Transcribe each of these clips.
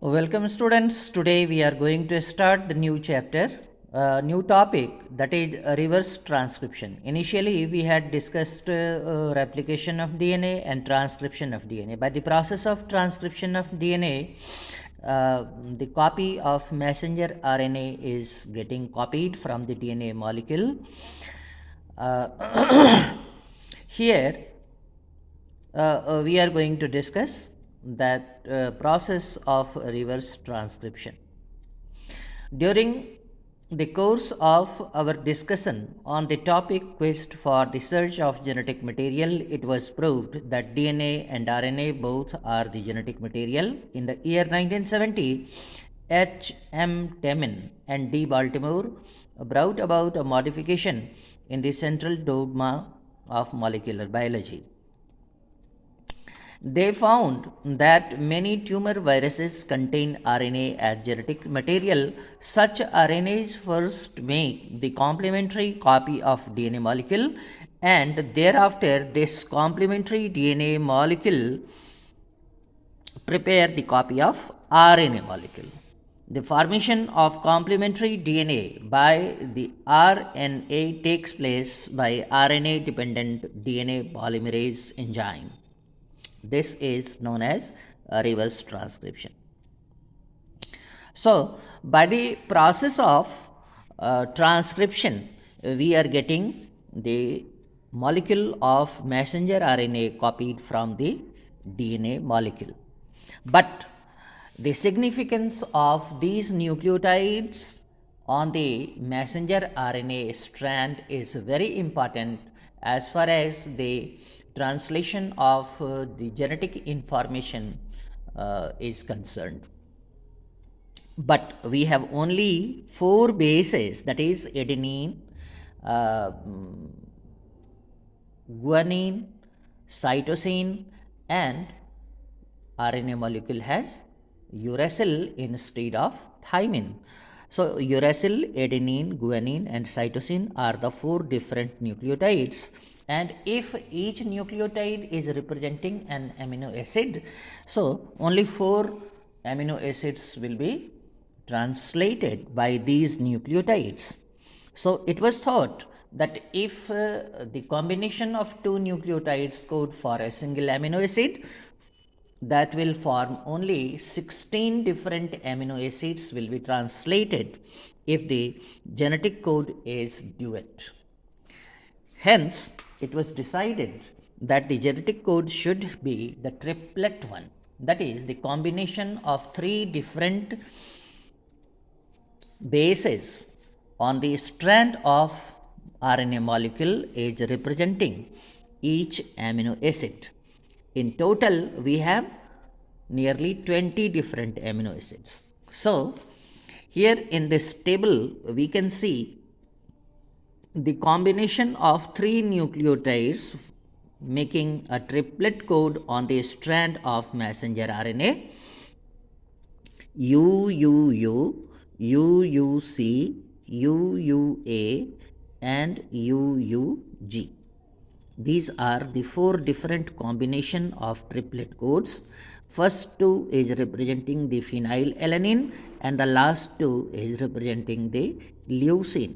Welcome, students. Today we are going to start the new chapter, new topic, that is reverse transcription. Initially, we had discussed replication of DNA and transcription of DNA. By the process of transcription of DNA, the copy of messenger RNA is getting copied from the DNA molecule. Here, we are going to discuss that process of reverse transcription. During the course of our discussion on the topic quest for the search of genetic material, it was proved that DNA and RNA both are the genetic material. In the year 1970, H. M. Temin and D. Baltimore brought about a modification in the central dogma of molecular biology. They found that many tumor viruses contain RNA as genetic material. Such RNAs first make the complementary copy of DNA molecule, and thereafter this complementary DNA molecule prepare the copy of RNA molecule. The formation of complementary DNA by the RNA takes place by RNA dependent DNA polymerase enzyme. This is known as reverse transcription. So, by the process of transcription, we are getting the molecule of messenger RNA copied from the DNA molecule. But the significance of these nucleotides on the messenger RNA strand is very important as far as the translation of the genetic information is concerned. But we have only 4 bases, that is adenine, guanine, cytosine, and RNA molecule has uracil instead of thymine. So, uracil, adenine, guanine, and cytosine are the 4 different nucleotides. And if each nucleotide is representing an amino acid, so only 4 amino acids will be translated by these nucleotides. So, it was thought that if the combination of 2 nucleotides code for a single amino acid, that will form only 16 different amino acids will be translated if the genetic code is duet. Hence, it was decided that the genetic code should be the triplet one, that is the combination of 3 different bases on the strand of RNA molecule is representing each amino acid. In total, we have nearly 20 different amino acids. So, here in this table, we can see the combination of 3 nucleotides making a triplet code on the strand of messenger RNA UUU, UUC, UUA, and UUG. These are the 4 different combination of triplet codes. First 2 is representing the phenylalanine and the last 2 is representing the leucine.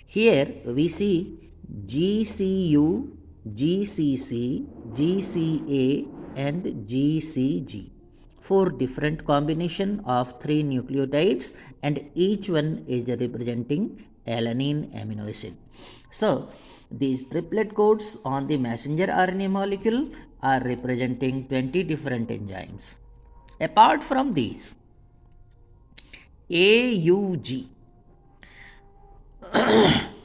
Here we see GCU, GCC, GCA, and GCG. 4 different combination of 3 nucleotides, and each one is representing alanine amino acid. So, these triplet codes on the messenger RNA molecule are representing 20 different enzymes. Apart from these, AUG,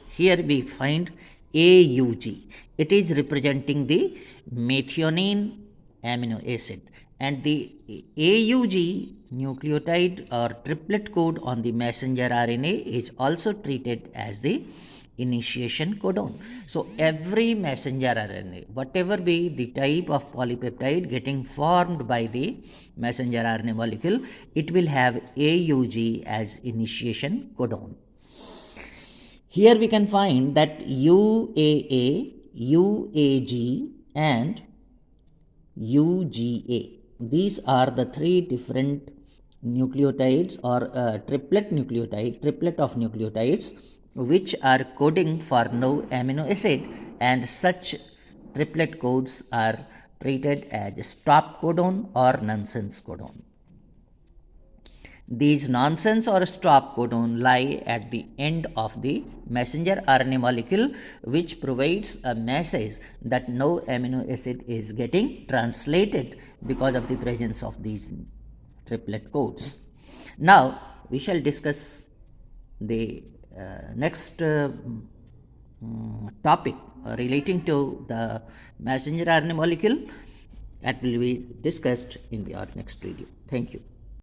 here we find AUG. It is representing the methionine amino acid, and the AUG nucleotide or triplet code on the messenger RNA is also treated as the initiation codon. So, every messenger RNA, whatever be the type of polypeptide getting formed by the messenger RNA molecule, it will have AUG as initiation codon. Here we can find that UAA, UAG, and UGA. These are the 3 different nucleotides or triplet of nucleotides which are coding for no amino acid, and such triplet codes are treated as stop codon or nonsense codon. These nonsense or stop codon lie at the end of the messenger RNA molecule, which provides a message that no amino acid is getting translated because of the presence of these triplet codes. Now we shall discuss the next topic relating to the messenger RNA molecule that will be discussed in our next video. Thank you.